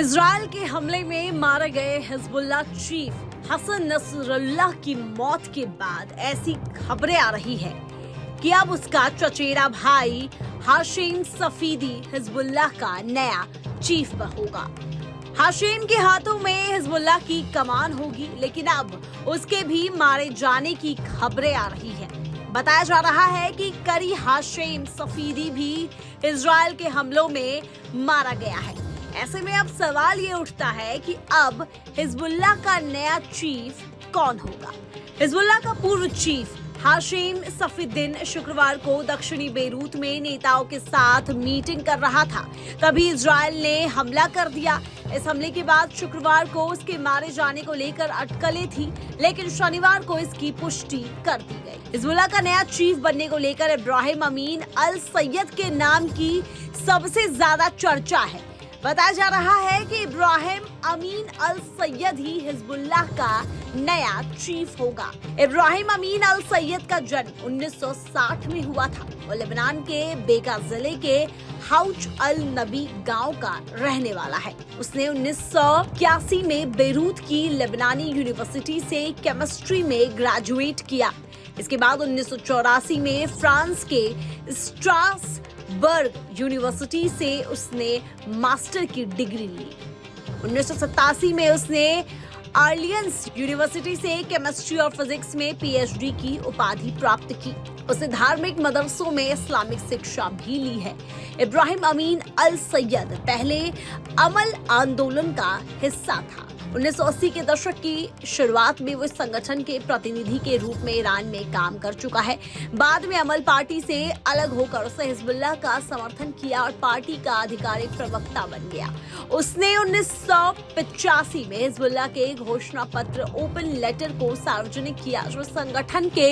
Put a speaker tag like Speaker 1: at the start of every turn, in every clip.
Speaker 1: Israel के हमले में मारे गए हिजबुल्लाह चीफ हसन नसरुल्लाह की मौत के बाद ऐसी खबरें आ रही है कि अब उसका चचेरा भाई हाशिम सफीदी हिजबुल्लाह का नया चीफ होगा। हाशिम के हाथों में हिजबुल्लाह की कमान होगी, लेकिन अब उसके भी मारे जाने की खबरें आ रही है। बताया जा रहा है कि करी हाशिम सफीदी भी इजराइल के हमलों में मारा गया है। ऐसे में अब सवाल ये उठता है कि अब हिजबुल्लाह का नया चीफ कौन होगा। हिजबुल्लाह का पूर्व चीफ हाशिम सफीदीन शुक्रवार को दक्षिणी बेरूत में नेताओं के साथ मीटिंग कर रहा था, तभी इजराइल ने हमला कर दिया। इस हमले के बाद शुक्रवार को उसके मारे जाने को लेकर अटकलें थी, लेकिन शनिवार को इसकी पुष्टि कर दी गई। हिजबुल्लाह का नया चीफ बनने को लेकर इब्राहिम अमीन अल सैयद के नाम की सबसे ज्यादा चर्चा है। बताया जा रहा है कि इब्राहिम अमीन अल सैयद ही हिजबुल्लाह का नया चीफ होगा। इब्राहिम अमीन अल सैयद का जन्म 1960 में हुआ था और लेबनान के बेका जिले के हाउच अल नबी गांव का रहने वाला है। उसने 1981 में बेरूत की लेबनानी यूनिवर्सिटी से केमिस्ट्री में ग्रेजुएट किया। इसके बाद 1984 में फ्रांस के स्ट्रासबर्ग यूनिवर्सिटी से उसने मास्टर की डिग्री ली। 1987 में उसने आर्लियंस यूनिवर्सिटी से केमिस्ट्री और फिजिक्स में पीएचडी की उपाधि प्राप्त की। उसने धार्मिक मदरसों में इस्लामिक शिक्षा भी ली है। इब्राहिम अमीन अल सैयद पहले अमल आंदोलन का हिस्सा था। 1980 के दशक की शुरुआत में वो इस संगठन के प्रतिनिधि के रूप में ईरान में काम कर चुका है। बाद में अमल पार्टी से अलग होकर उसने हिजबुल्लाह का समर्थन किया और पार्टी का आधिकारिक प्रवक्ता बन गया। उसने 1985 में हिजबुल्लाह के घोषणा पत्र ओपन लेटर को सार्वजनिक किया, जो संगठन के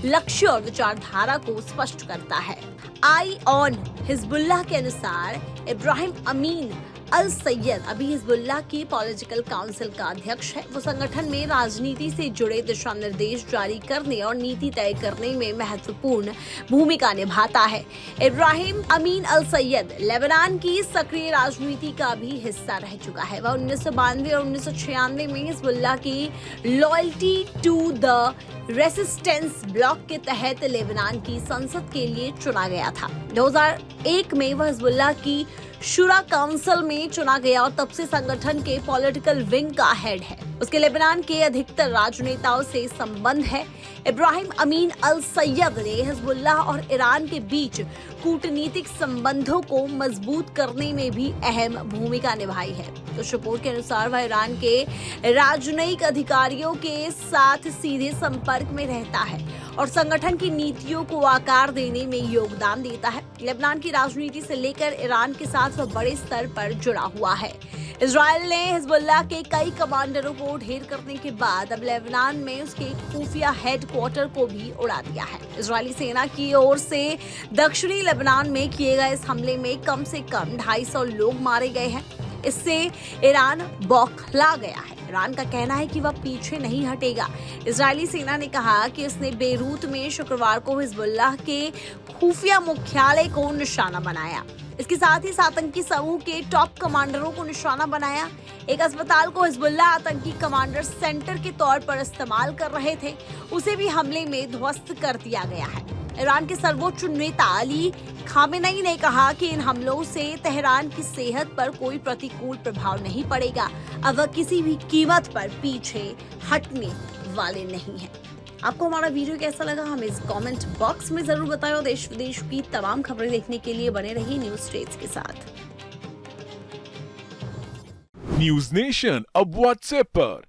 Speaker 1: लक्ष्य और विचारधारा को स्पष्ट करता है। आई ऑन हिजबुल्लाह के अनुसार इब्राहिम अमीन अल सैयद अभी हिजबुल्लाह की पॉलिटिकल काउंसिल का अध्यक्ष है। वो संगठन में राजनीति से जुड़े दिशा निर्देश जारी करने और नीति तय करने में महत्वपूर्ण भूमिका निभाता है। इब्राहिम अमीन अल सैयद लेबनान की सक्रिय राजनीति का भी हिस्सा रह चुका है। वह 1992 और 1996 में हिजबुल्लाह की loyalty to the resistance block के तहत लेबनान की संसद के लिए चुना गया था। 2001 में वह हिजबुल्लाह की शुरा काउंसिल में चुना गया और तब से संगठन के पॉलिटिकल विंग का हेड है। उसके लेबनान के अधिकतर राजनेताओं से संबंध है। इब्राहिम अमीन अल सैयद ने हिजबुल्लाह और ईरान के बीच कूटनीतिक संबंधों को मजबूत करने में भी अहम भूमिका निभाई है। कुछ रिपोर्ट के अनुसार वह ईरान के राजनयिक अधिकारियों के साथ सीधे संपर्क में रहता है और संगठन की नीतियों को आकार देने में योगदान देता है। लेबनान की राजनीति से लेकर ईरान के साथ वह बड़े स्तर पर जुड़ा हुआ है। इजराइल ने हिजबुल्लाह के कई कमांडरों को ढेर करने के बाद अब लेबनान में उसके खुफिया हेडक्वार्टर को भी उड़ा दिया है। इजरायली सेना की ओर से दक्षिणी लेबनान में किए गए इस हमले में कम से कम 250 लोग मारे गए हैं। इससे ईरान बौखला गया है। ईरान का कहना है कि वह पीछे नहीं हटेगा। इजरायली सेना ने कहा कि उसने बेरूत में शुक्रवार को हिजबुल्लाह के खुफिया मुख्यालय को निशाना बनाया। इसके साथ ही आतंकी समूह के टॉप कमांडरों को निशाना बनाया। एक अस्पताल को हिजबुल्लाह आतंकी कमांडर सेंटर के तौर पर इस्तेमाल कर रहे थे, उसे भी हमले में ध्वस्त कर दिया गया है। ईरान के सर्वोच्च नेता अली खामेनेई ने कहा कि इन हमलों से तेहरान की सेहत पर कोई प्रतिकूल प्रभाव नहीं पड़ेगा। अब वह किसी भी कीमत पर पीछे हटने वाले नहीं हैं। आपको हमारा वीडियो कैसा लगा हमें इस कमेंट बॉक्स में जरूर बताएं और देश विदेश की तमाम खबरें देखने के लिए बने रहिए न्यूज स्टेट्स के साथ।
Speaker 2: न्यूज नेशन अब व्हाट्सएप पर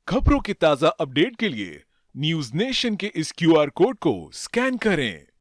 Speaker 2: खबरों के ताजा अपडेट के लिए न्यूज नेशन के इस क्यूआर कोड को स्कैन करें।